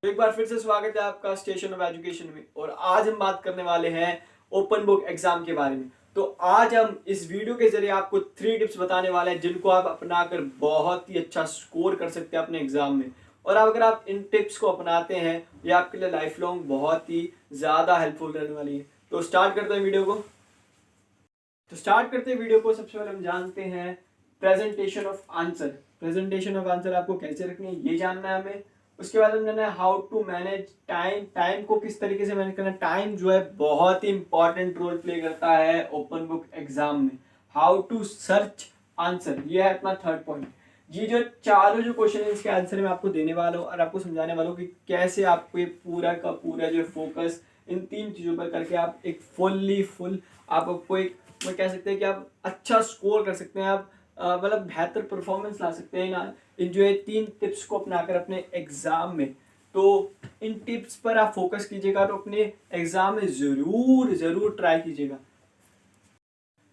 एक बार फिर से स्वागत है आपका स्टेशन ऑफ एजुकेशन में। और आज हम बात करने वाले हैं ओपन बुक एग्जाम के बारे में। तो आज हम इस वीडियो के जरिए आपको 3 टिप्स बताने वाले हैं जिनको आप अपनाकर बहुत ही अच्छा स्कोर कर सकते हैं अपने एग्जाम में। और अगर आप इन टिप्स को अपनाते हैं ये आपके लिए लाइफ लॉन्ग बहुत ही ज़्यादा हेल्पफुल रहने वाली है। तो स्टार्ट करते हैं वीडियो को। सबसे पहले हम जानते हैं presentation of answer. Presentation of answer आपको कैसे रखनी है ये जानना है हमें। उसके बाद हम जानना है how to manage time. Time को किस तरीके से मैनेज करना है। टाइम जो है बहुत ही इंपॉर्टेंट रोल प्ले करता है ओपन बुक एग्जाम में। हाउ टू सर्च आंसर, ये है अपना थर्ड पॉइंट। ये जो चारों जो क्वेश्चन है इसके आंसर मैं आपको देने वाला हूँ और आपको समझाने वाला हूँ कि कैसे आपको ये पूरा का पूरा जो फोकस इन 3 चीज़ों पर करके आप एक फुल आप आपको एक मैं कह सकते हैं कि आप अच्छा स्कोर कर सकते हैं। आप मतलब बेहतर परफॉर्मेंस ला सकते हैं ना इन जो 3 टिप्स को अपनाकर अपने एग्जाम में। तो इन टिप्स पर आप फोकस कीजिएगा तो अपने एग्जाम में ज़रूर ट्राई कीजिएगा।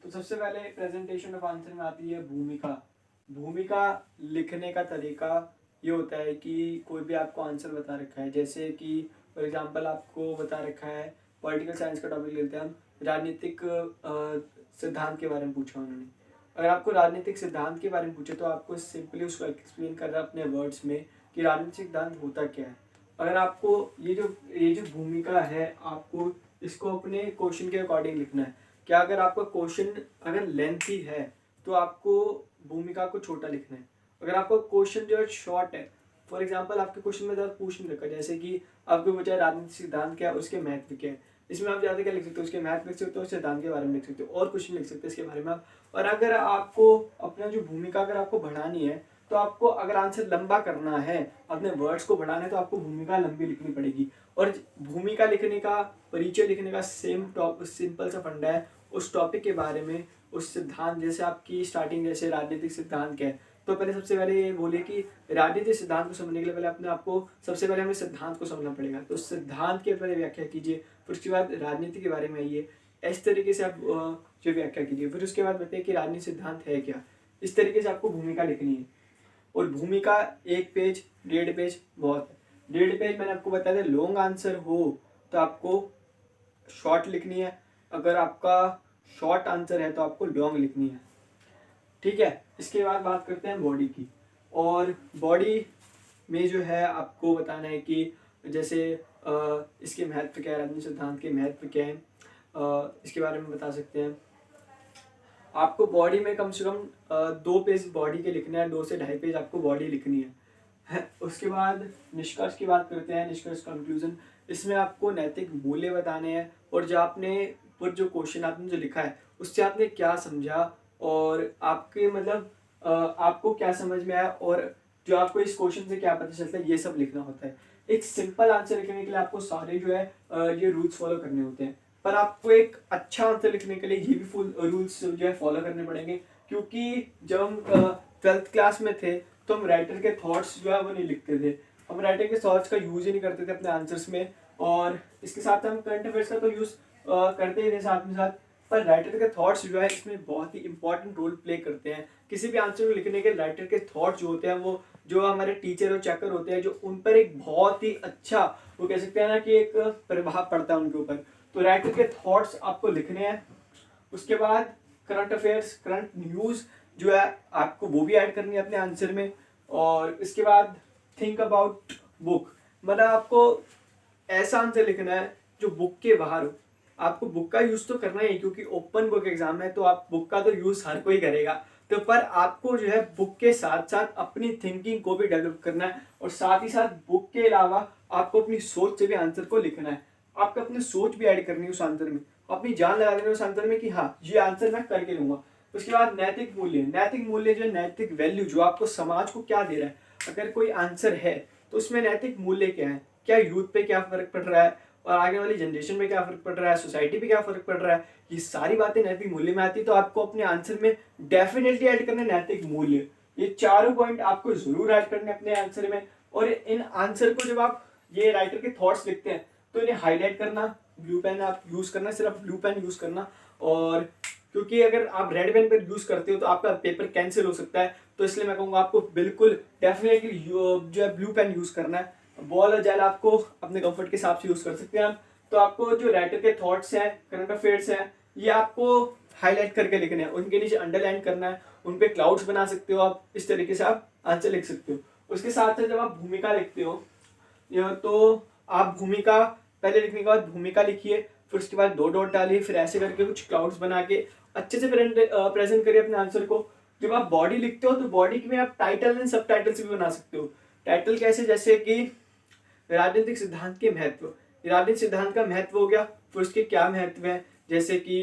तो सबसे पहले प्रेजेंटेशन ऑफ आंसर में आती है भूमिका। भूमिका लिखने का तरीका ये होता है कि कोई भी आपको आंसर बता रखा है, जैसे कि फॉर एग्जांपल आपको बता रखा है पॉलिटिकल साइंस का टॉपिक लेते हैं हम, राजनीतिक सिद्धांत के बारे में पूछा उन्होंने। अगर आपको राजनीतिक सिद्धांत के बारे में पूछे तो आपको सिंपली उसको एक्सप्लेन करना अपने वर्ड्स में कि राजनीतिक सिद्धांत होता क्या है। अगर आपको ये जो भूमिका है आपको इसको अपने क्वेश्चन के अकॉर्डिंग लिखना है। क्या अगर आपका क्वेश्चन अगर लेंथी है तो आपको भूमिका को छोटा लिखना है। अगर आपका क्वेश्चन जो है शॉर्ट है, फॉर एग्जांपल आपके क्वेश्चन में ज़्यादा पूछ नहीं रखा, जैसे कि आपको पूछा राजनीतिक सिद्धांत क्या है उसके महत्व क्या है, इसमें आप ज़्यादा क्या लिख सकते हो, उसके महत्व लिख सकते हो, सिद्धांत के बारे में लिख सकते हो और कुछ नहीं लिख सकते इसके बारे में आप। और अगर आपको अपना जो भूमिका अगर आपको बढ़ानी है तो आपको अगर आंसर लंबा करना है, अपने वर्ड्स को बढ़ाना है तो आपको भूमिका लंबी लिखनी पड़ेगी। और भूमिका लिखने का, परिचय लिखने का सिंपल सा फंडा है उस टॉपिक के बारे में, उस सिद्धांत, जैसे आपकी स्टार्टिंग जैसे राजनीतिक सिद्धांत क्या है तो पहले सबसे पहले ये बोले कि राजनीतिक सिद्धांत को समझने के लिए पहले अपने आपको सबसे पहले हमें सिद्धांत को समझना पड़ेगा। तो सिद्धांत के पहले व्याख्या कीजिए, फिर उसके बाद राजनीति के बारे में आइए, इस तरीके से आप जो व्याख्या कीजिए, फिर उसके बाद बताइए कि राजनीतिक सिद्धांत है क्या। इस तरीके से आपको भूमिका लिखनी है। और भूमिका 1 पेज 1.5 पेज बहुत है। 1.5 पेज मैंने आपको बताया था। लॉन्ग आंसर हो तो आपको शॉर्ट लिखनी है, अगर आपका शॉर्ट आंसर है तो आपको लॉन्ग लिखनी है। ठीक है, इसके बाद बात करते हैं बॉडी की। और बॉडी में जो है आपको बताना है कि जैसे इसके महत्व क्या है, राजनीतिक सिद्धांत के महत्व क्या है, इसके बारे में बता सकते हैं। आपको बॉडी में कम से कम 2 पेज बॉडी के लिखना है, 2 से 2.5 पेज आपको बॉडी लिखनी है। उसके बाद निष्कर्ष की बात करते हैं। निष्कर्ष कंक्लूजन, इसमें आपको नैतिक मूल्य बताने हैं और जो क्वेश्चन आपने जो लिखा है उससे आपने क्या समझा और आपके मतलब आपको क्या समझ में आया और जो आपको इस क्वेश्चन से क्या पता चलता है, ये सब लिखना होता है। एक सिंपल आंसर लिखने के लिए आपको सारे जो है ये रूल्स फॉलो करने होते हैं, पर आपको एक अच्छा आंसर लिखने के लिए ये भी फुल रूल्स जो है फॉलो करने पड़ेंगे। क्योंकि जब हम 12th क्लास में थे तो हम राइटर के थॉट्स जो है वो नहीं लिखते थे, हम राइटर के थॉट्स का यूज ही नहीं करते थे अपने आंसर्स में। और इसके साथ हम करंट अफेयर्स का तो यूज करते ही थे साथ में साथ, पर राइटर के थॉट्स जो है इसमें बहुत ही इंपॉर्टेंट रोल प्ले करते हैं। किसी भी आंसर को लिखने के राइटर के थॉट्स जो होते हैं वो जो हमारे टीचर और चेकर होते हैं जो उन पर एक बहुत ही अच्छा वो कह सकते हैं ना कि एक प्रभाव पड़ता है उनके ऊपर। तो राइटर के थॉट्स आपको लिखने हैं। उसके बाद करंट अफेयर्स, करंट न्यूज़ जो है आपको वो भी ऐड करनी है अपने आंसर में। और इसके बाद थिंक अबाउट बुक, मतलब आपको ऐसा आंसर लिखना है जो बुक के बाहर हो। आपको बुक का यूज़ तो करना ही, क्योंकि ओपन बुक एग्जाम है तो आप बुक का तो यूज़ हर कोई करेगा। तो पर आपको जो है बुक के साथ साथ अपनी थिंकिंग को भी डेवलप करना है और साथ ही साथ बुक के अलावा आपको अपनी सोच से भी आंसर को लिखना है। आपको अपनी सोच भी ऐड करनी है उस आंसर में, अपनी जान लगा देनी है उस आंसर में कि हाँ ये आंसर मैं करके लूंगा। उसके बाद नैतिक मूल्य, नैतिक मूल्य जो नैतिक वैल्यू जो आपको समाज को क्या दे रहा है। अगर कोई आंसर है तो उसमें नैतिक मूल्य क्या है, क्या यूथ पे क्या फर्क पड़ रहा है और आगे वाली जनरेशन में क्या फर्क पड़ रहा है, सोसाइटी पे क्या फर्क पड़ रहा है, ये सारी बातें नैतिक मूल्य में आती है। तो आपको अपने आंसर में डेफिनेटली ऐड करना नैतिक मूल्य। ये चारों पॉइंट आपको जरूर ऐड करने अपने आंसर में। और इन आंसर को जब आप ये राइटर के थॉट्स लिखते हैं तो इन्हें हाईलाइट करना, ब्लू पेन आप यूज करना, सिर्फ ब्लू पेन यूज करना। और क्योंकि अगर आप रेड पेन पर यूज करते हो तो आपका पेपर कैंसिल हो सकता है, तो इसलिए मैं कहूँगा आपको बिल्कुल डेफिनेटली जो है ब्लू पेन यूज करना है। बॉल और जेल आपको अपने कंफर्ट के हिसाब से यूज कर सकते हैं आप। तो आपको जो राइटर के थॉट्स हैं, करंट अफेयर्स हैं, ये आपको हाईलाइट करके लिखने हैं, उनके नीचे अंडरलाइन करना है, उन पे क्लाउड्स बना सकते हो आप, इस तरीके से आप आंसर लिख सकते हो। उसके साथ साथ जब आप भूमिका लिखते हो तो आप भूमिका पहले लिखने के बाद भूमिका लिखिए, फिर उसके बाद 2 डॉट डालिए, फिर ऐसे करके कुछ क्लाउड्स बना के अच्छे से प्रेजेंट करिए अपने आंसर को। जब आप बॉडी लिखते हो तो बॉडी में आप टाइटल एंड सब टाइटल्स भी बना सकते हो। टाइटल कैसे, जैसे कि राजनीतिक सिद्धांत के महत्व, राजनीतिक सिद्धांत का महत्व हो गया, फिर उसके क्या महत्व है, जैसे कि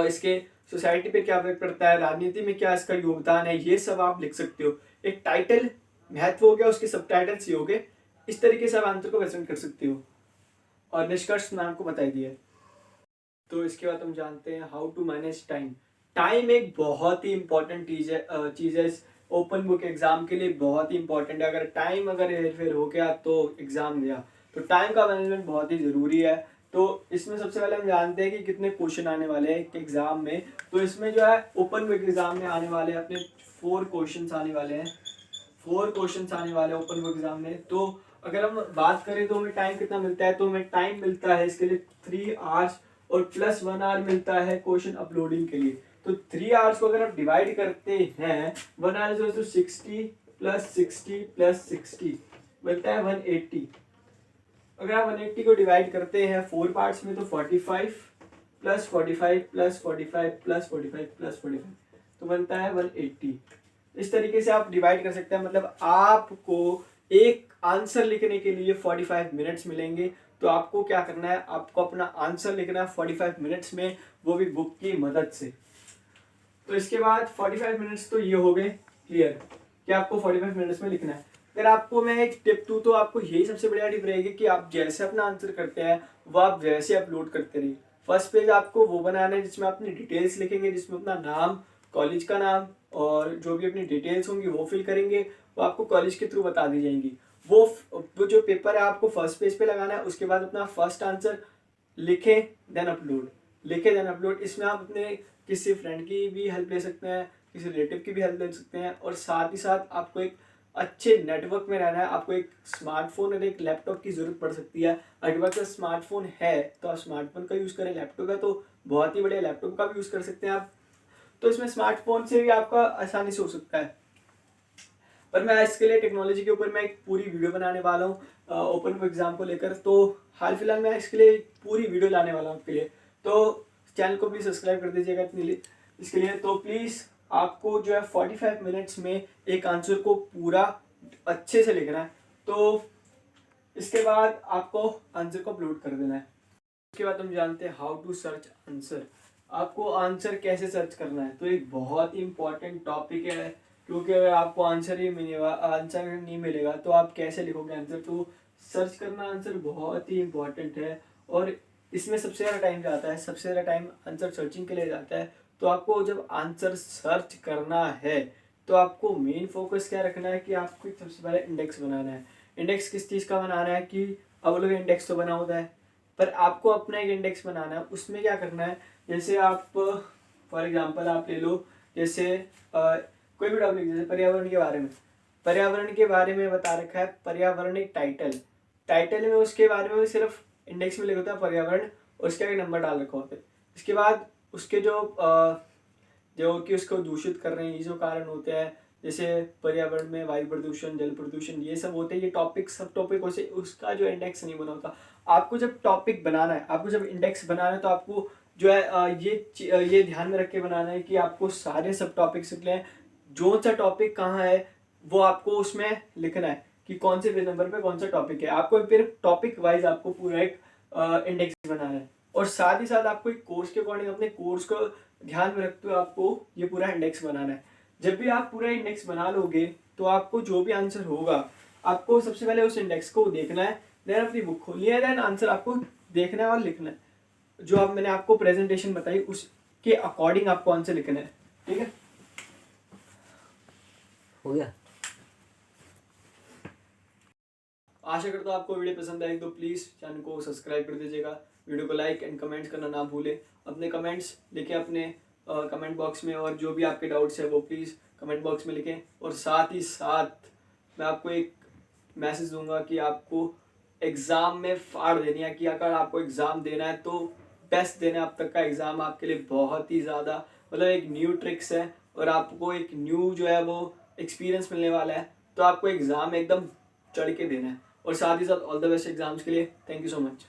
इसके सोसाइटी पे क्या फर्क पड़ता है, राजनीति में क्या इसका योगदान है, ये सब आप लिख सकते हो। एक टाइटल महत्व हो गया, उसके सब टाइटल्स ये हो गए, इस तरीके से आप आंसर को प्रेजेंट कर सकते हो। और निष्कर्ष मैंने आपको बता दिया है। तो इसके बाद हम जानते हैं how to manage time. Time एक बहुत ही इंपॉर्टेंट चीज़ है ओपन बुक एग्जाम के लिए, बहुत ही इंपॉर्टेंट है। अगर टाइम अगर हेरफेर हो गया तो एग्जाम गया। तो टाइम का मैनेजमेंट बहुत ही ज़रूरी है। तो इसमें सबसे पहले हम जानते हैं कि कितने क्वेश्चन आने वाले हैं एग्जाम में। तो इसमें जो है ओपन बुक एग्जाम में आने वाले हैं अपने 4 क्वेश्चन आने वाले हैं, 4 क्वेश्चन आने वाले हैं ओपन बुक एग्जाम में। तो अगर हम बात करें तो हमें टाइम कितना मिलता है, तो हमें टाइम मिलता है इसके लिए 3 आवर्स और प्लस 1 आवर मिलता है क्वेश्चन अपलोडिंग के लिए। तो 3 आवर्स को अगर आप डिवाइड करते हैं, 1 आवर तो 60 प्लस 60 प्लस 60 मिलता है 180। अगर आप 180 को डिवाइड करते हैं 4 पार्ट्स में तो 45 प्लस 45 प्लस 45 प्लस 45 प्लस 45 तो बनता है 180। इस तरीके से आप डिवाइड कर सकते हैं। मतलब आपको एक आंसर लिखने के लिए 45 मिनट्स मिलेंगे। तो आपको क्या करना है, आपको अपना आंसर लिखना है 45 मिनट्स में, वो भी बुक की मदद से। तो इसके बाद 45 मिनट्स तो ये हो गए क्लियर कि आपको 45 मिनट्स में लिखना है। अगर आपको मैं एक टिप दूँ तो आपको यही सबसे बढ़िया टिप रहेगी कि आप जैसे अपना आंसर करते हैं वो आप वैसे अपलोड करते रहिए। फर्स्ट पेज आपको वो बनाना है जिसमें अपनी डिटेल्स लिखेंगे, जिसमें अपना नाम, कॉलेज का नाम और जो भी अपनी डिटेल्स होंगी वो फिल करेंगे, वो आपको कॉलेज के थ्रू बता दी जाएंगी। वो जो पेपर है आपको फर्स्ट पेज पे लगाना है। उसके बाद अपना फर्स्ट आंसर लिखें देन अपलोड, लिखें देन अपलोड। इसमें आप अपने किसी फ्रेंड की भी हेल्प ले सकते हैं, किसी रिलेटिव की भी हेल्प ले सकते हैं। और साथ ही साथ आपको एक अच्छे नेटवर्क में रहना है। आपको एक स्मार्टफोन और एक लैपटॉप की ज़रूरत पड़ सकती है। अगर आपके पास स्मार्टफोन है तो आप स्मार्टफोन का यूज़ करें, लैपटॉप है तो बहुत ही बढ़िया लैपटॉप का भी यूज़ कर सकते हैं आप। तो इसमें स्मार्टफोन से भी आपका आसानी से हो सकता है। पर मैं इसके लिए टेक्नोलॉजी के ऊपर मैं एक पूरी वीडियो बनाने वाला हूँ ओपन बुक एग्जाम को लेकर। तो हाल फिलहाल मैं इसके लिए पूरी वीडियो लाने वाला हूँ आपके लिए। तो चैनल को प्लीज़ सब्सक्राइब कर दीजिएगा इसके लिए। तो प्लीज़ आपको जो है 45 मिनट्स में एक आंसर को पूरा अच्छे से लिखना है। तो इसके बाद आपको आंसर को अपलोड कर देना है। उसके बाद हम जानते हैं हाउ टू सर्च आंसर। आपको आंसर कैसे सर्च करना है, तो एक बहुत ही इंपॉर्टेंट टॉपिक है। क्योंकि अगर आपको आंसर नहीं मिलेगा तो आप कैसे लिखोगे आंसर। तो सर्च करना आंसर बहुत ही इंपॉर्टेंट है और इसमें सबसे ज़्यादा टाइम जाता है, सबसे ज़्यादा टाइम आंसर सर्चिंग के लिए जाता है। तो आपको जब आंसर सर्च करना है तो आपको मेन फोकस क्या रखना है कि आपको सबसे पहले इंडेक्स बनाना है। इंडेक्स किस चीज़ का बनाना है कि अब लोग इंडेक्स तो बना होता है, पर आपको अपना एक इंडेक्स बनाना है। उसमें क्या करना है, जैसे आप फॉर एग्जांपल आप ले लो, जैसे कोई भी टॉपिक, जैसे पर्यावरण के बारे में, पर्यावरण के बारे में बता रखा है, पर्यावरण एक टाइटल में उसके बारे में सिर्फ इंडेक्स में लिखा होता है पर्यावरण, उसके आगे नंबर डाल रखा होता है। इसके बाद उसके जो कि उसको दूषित कर रहे हैं, ये जो कारण होते हैं, जैसे पर्यावरण में वायु प्रदूषण, जल प्रदूषण, ये सब होते हैं। ये टॉपिक सब टॉपिक से उसका जो इंडेक्स नहीं बना होता। आपको जब टॉपिक बनाना है, आपको जब इंडेक्स बनाना है तो आपको जो है ये ध्यान में रख के बनाना है कि आपको सारे सब टॉपिक्स निकले, जो सा टॉपिक कहाँ है वो आपको उसमें लिखना है कि कौन से पेज नंबर पे कौन सा टॉपिक है। आपको फिर टॉपिक वाइज आपको पूरा एक इंडेक्स बनाना है। और साथ ही साथ आपको एक कोर्स के अकॉर्डिंग अपने कोर्स को ध्यान में रखते हुए आपको ये पूरा इंडेक्स बनाना है। जब भी आप पूरा इंडेक्स बना लोगे तो आपको जो भी आंसर होगा, आपको सबसे पहले उस इंडेक्स को देखना है, देन अपनी बुक खोलनी है, देन आंसर आपको देखना है और लिखना है। जो अब मैंने आपको प्रेजेंटेशन बताई उसके अकॉर्डिंग आपको आंसर लिखना है। ठीक है, हो गया। आशा करता हूँ आपको वीडियो पसंद आई। तो प्लीज़ चैनल को सब्सक्राइब कर दीजिएगा, वीडियो को लाइक एंड कमेंट्स करना ना भूलें। अपने कमेंट्स लिखें अपने कमेंट बॉक्स में, और जो भी आपके डाउट्स है वो प्लीज़ कमेंट बॉक्स में लिखें। और साथ ही साथ मैं आपको एक मैसेज दूंगा कि आपको एग्ज़ाम में फाड़ देनी है, कि अगर आपको एग्ज़ाम देना है तो बेस्ट देना है। अब तक का एग्ज़ाम आपके लिए बहुत ही ज़्यादा मतलब एक न्यू ट्रिक्स है और आपको एक न्यू जो है वो एक्सपीरियंस मिलने वाला है। तो आपको एग्ज़ाम एकदम चढ़ के देना है। और साथ ही साथ ऑल द बेस्ट एग्ज़ाम्स के लिए। Thank you so much.